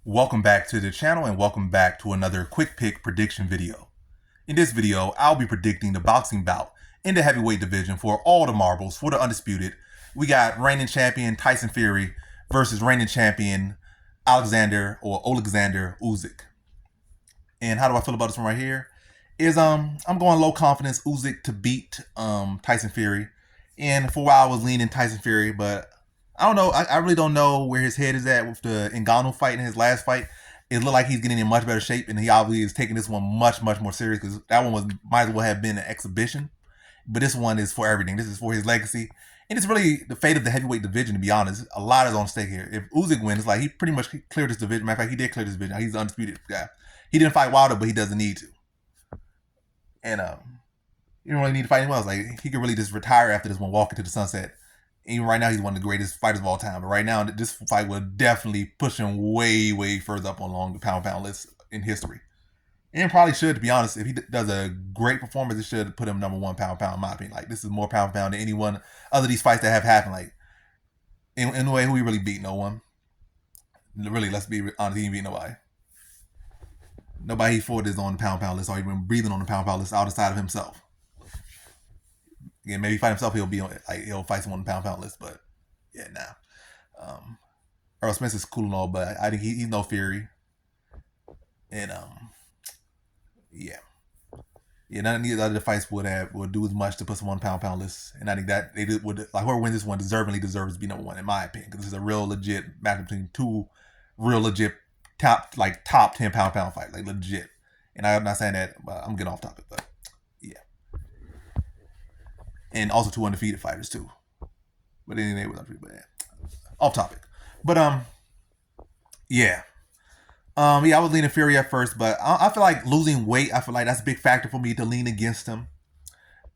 Welcome back to the channel and welcome back to another quick pick prediction video. In this video, I'll be predicting the boxing bout in the heavyweight division for all the marbles for the undisputed. We got reigning champion Tyson Fury versus reigning champion Oleksandr Usyk. And how do I feel about this one right here? I'm going low confidence Usyk to beat Tyson Fury. And for a while I was leaning Tyson Fury, but I don't know. I really don't know where his head is at with the Ngannou fight in his last fight. It looked like he's getting in much better shape, and he obviously is taking this one much more serious because that one might as well have been an exhibition. But this one is for everything. This is for his legacy, and it's really the fate of the heavyweight division. To be honest, a lot is on stake here. If Usyk wins, it's like he pretty much cleared this division. Matter of fact, he did clear this division. He's the undisputed guy. He didn't fight Wilder, but he doesn't need to. And you don't really need to fight anyone else. Like he could really just retire after this one, walk into the sunset. Even right now, he's one of the greatest fighters of all time. But right now, this fight will definitely push him way further up along the pound list in history. And probably should, to be honest, if he does a great performance, it should put him number one pound in my opinion. Like this is more pound than any one other of these fights that have happened. Like in a way, who he really beat? No one. Really, let's be honest, he didn't beat nobody. Nobody he fought is on the pound list or even breathing on the pound list outside of himself. Again, maybe fight himself, he'll be on like he'll fight someone on the pound list, but yeah, nah. Earl Spence is cool and all, but I think he's no Fury. And yeah. Yeah, none of these other fights would do as much to put someone on the pound list. And I think that they would like whoever wins this one deservingly deserves to be number one, in my opinion. Because this is a real legit match between two real legit top 10 pound fight. Like legit. And I'm not saying that I'm getting off topic, but yeah. And also two undefeated fighters too. But anyway, off topic. But yeah. Yeah, I was leaning Fury at first, but I feel like losing weight, I feel like that's a big factor for me to lean against him.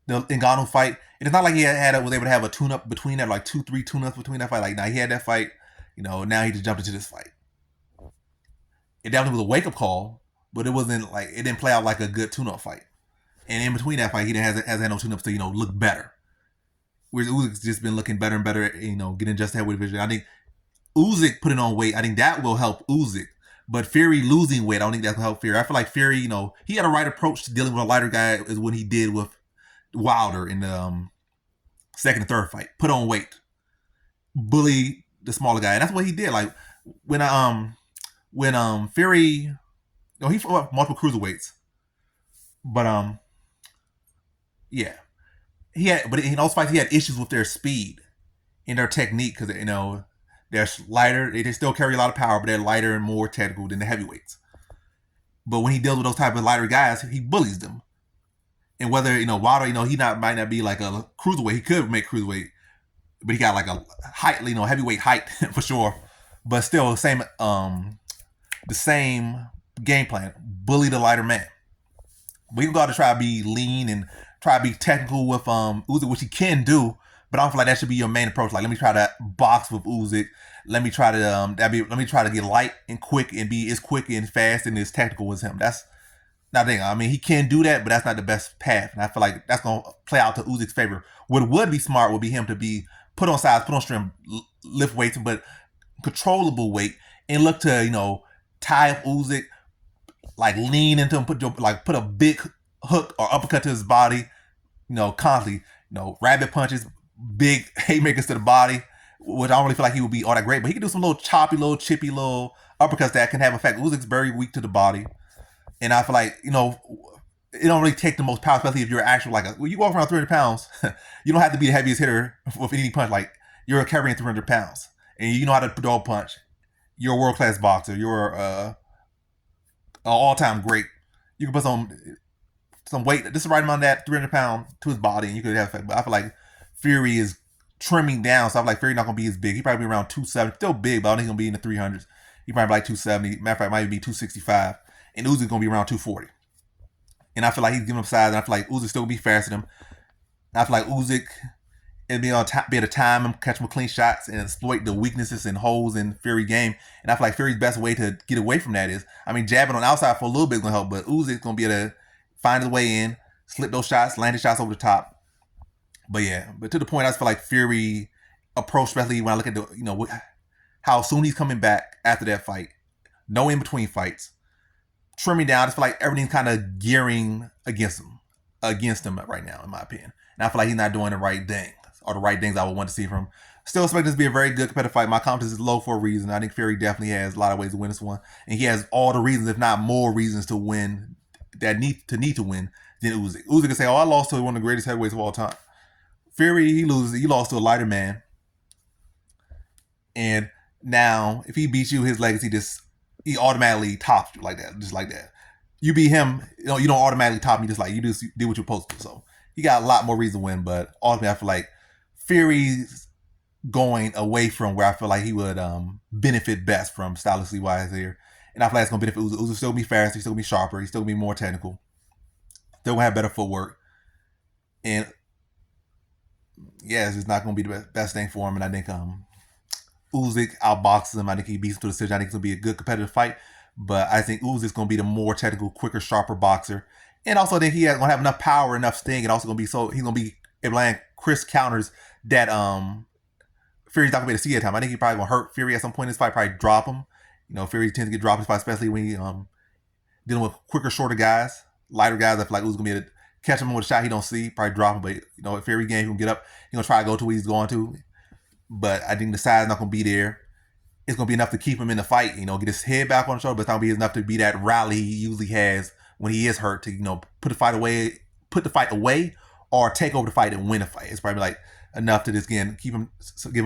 The Ngannou fight, and it's not like he was able to have a tune-up between that, like 2-3 tune-ups between that fight. Like, now he had that fight, now he just jumped into this fight. It definitely was a wake-up call, but it wasn't like, it didn't play out like a good tune-up fight. And in between that fight, he hasn't had no tune-ups to, look better. Whereas Usyk's just been looking better and better, getting just that weight division. I think Usyk putting on weight, I think that will help Usyk. But Fury losing weight, I don't think that will help Fury. I feel like Fury, he had a right approach to dealing with a lighter guy is what he did with Wilder in the second and third fight. Put on weight, bully the smaller guy, and that's what he did. Like when Fury, he fought multiple cruiserweights, but yeah, but in those fights he had issues with their speed and their technique because they're lighter. They still carry a lot of power, but they're lighter and more technical than the heavyweights. But when he deals with those type of lighter guys, he bullies them. And whether Wilder, he might not be like a cruiserweight. He could make cruiserweight, but he got like a height, heavyweight height for sure. But still, the same game plan. Bully the lighter man. But he can go out to try to be lean and try to be technical with Usyk, which he can do. But I don't feel like that should be your main approach. Like, let me try to box with Usyk. Let me try to let me try to get light and quick and be as quick and fast and as technical as him. That's not the thing. I mean, he can do that, but that's not the best path. And I feel like that's gonna play out to Usyk's favor. What would be smart would be him to be put on size, put on strength, lift weights, but controllable weight, and look to tie up Usyk, like lean into him, put a big hook or uppercut to his body, constantly, rabbit punches, big haymakers to the body, which I don't really feel like he would be all that great, but he can do some little choppy, little chippy, little uppercuts that can have effect. Usyk's very weak to the body, and I feel like it don't really take the most power, especially if you're actual when you walk around 300 pounds, you don't have to be the heaviest hitter with any punch. Like you're carrying 300 pounds, and you know how to throw a punch. You're a world class boxer. You're an all time great. You can put some weight, just the right amount of that 300 pounds to his body, and you could have effect. But I feel like Fury is trimming down, so I'm like Fury not gonna be as big. He probably be around 270, still big, but I don't think he's gonna be in the 300s. He probably like 270. Matter of fact, might be 265, and Usyk gonna be around 240. And I feel like he's giving up size, and I feel like Usyk still gonna be faster than him. And I feel like Usyk it'll be able to time him, catch him with clean shots, and exploit the weaknesses and holes in Fury game. And I feel like Fury's best way to get away from that is, jabbing on the outside for a little bit is gonna help, but Usyk's gonna be able to find his way in, slip those shots, land his shots over the top. But yeah, but to the point, I just feel like Fury approach, especially when I look at how soon he's coming back after that fight. No in between fights. Trimming down. I just feel like everything's kind of gearing against him right now, in my opinion. And I feel like he's not doing the right thing or the right things I would want to see from him. Still expect this to be a very good competitive fight. My confidence is low for a reason. I think Fury definitely has a lot of ways to win this one, and he has all the reasons, if not more reasons, to win that need to win than Usyk. Usyk can say, "Oh, I lost to one of the greatest heavyweights of all time." Fury, he loses. He lost to a lighter man, and now if he beats you, his legacy he automatically tops you like that, just like that. You beat him, you don't automatically top me, just like you just do what you're supposed to. So he got a lot more reason to win, but ultimately I feel like Fury's going away from where I feel like he would benefit best from stylistically wise here. And I feel like it's gonna benefit Usyk. Usyk still gonna be faster, he's still gonna be sharper, he's still gonna be more technical, still gonna have better footwork. And yeah, it's just not gonna be the best thing for him. And I think Usyk outboxes him. I think he beats him to the decision. I think it's gonna be a good competitive fight. But I think Usyk's gonna be the more technical, quicker, sharper boxer. And also I think he's gonna have enough power, enough sting, and also he's gonna be able to land Chris counters that Fury's not gonna be able to see at time. I think he probably gonna hurt Fury at some point in this fight, probably drop him. Fury tends to get dropped in this fight, especially when he dealing with quicker, shorter guys, lighter guys. I feel like Usyk's gonna be able to catch him with a shot he don't see, probably drop him. But if Fury game, he can get up, he's gonna try to go to where he's going to. But I think the size not gonna be there. It's gonna be enough to keep him in the fight, get his head back on the shoulder, but it's not gonna be enough to be that rally he usually has when he is hurt to, put the fight away or take over the fight and win a fight. It's probably like enough to just give him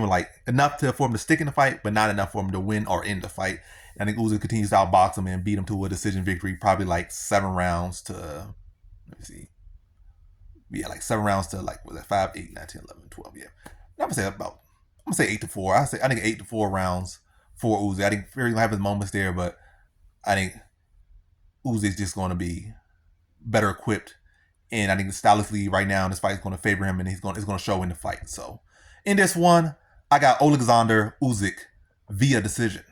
like enough for him to stick in the fight, but not enough for him to win or end the fight. And I think Usyk continues to outbox him and beat him to a decision victory, probably like 7 rounds to, let me see. Yeah, like 7 rounds to like, was it 5, 8, 9, 10, 11, 12, yeah. I'm gonna say 8-4. I think 8-4 rounds for Usyk. I think Fury's gonna have his moments there, but I think Usyk's just gonna be better equipped. And I think stylistically right now this fight is gonna favor him, and it's gonna show in the fight. So in this one, I got Oleksandr Usyk via decision.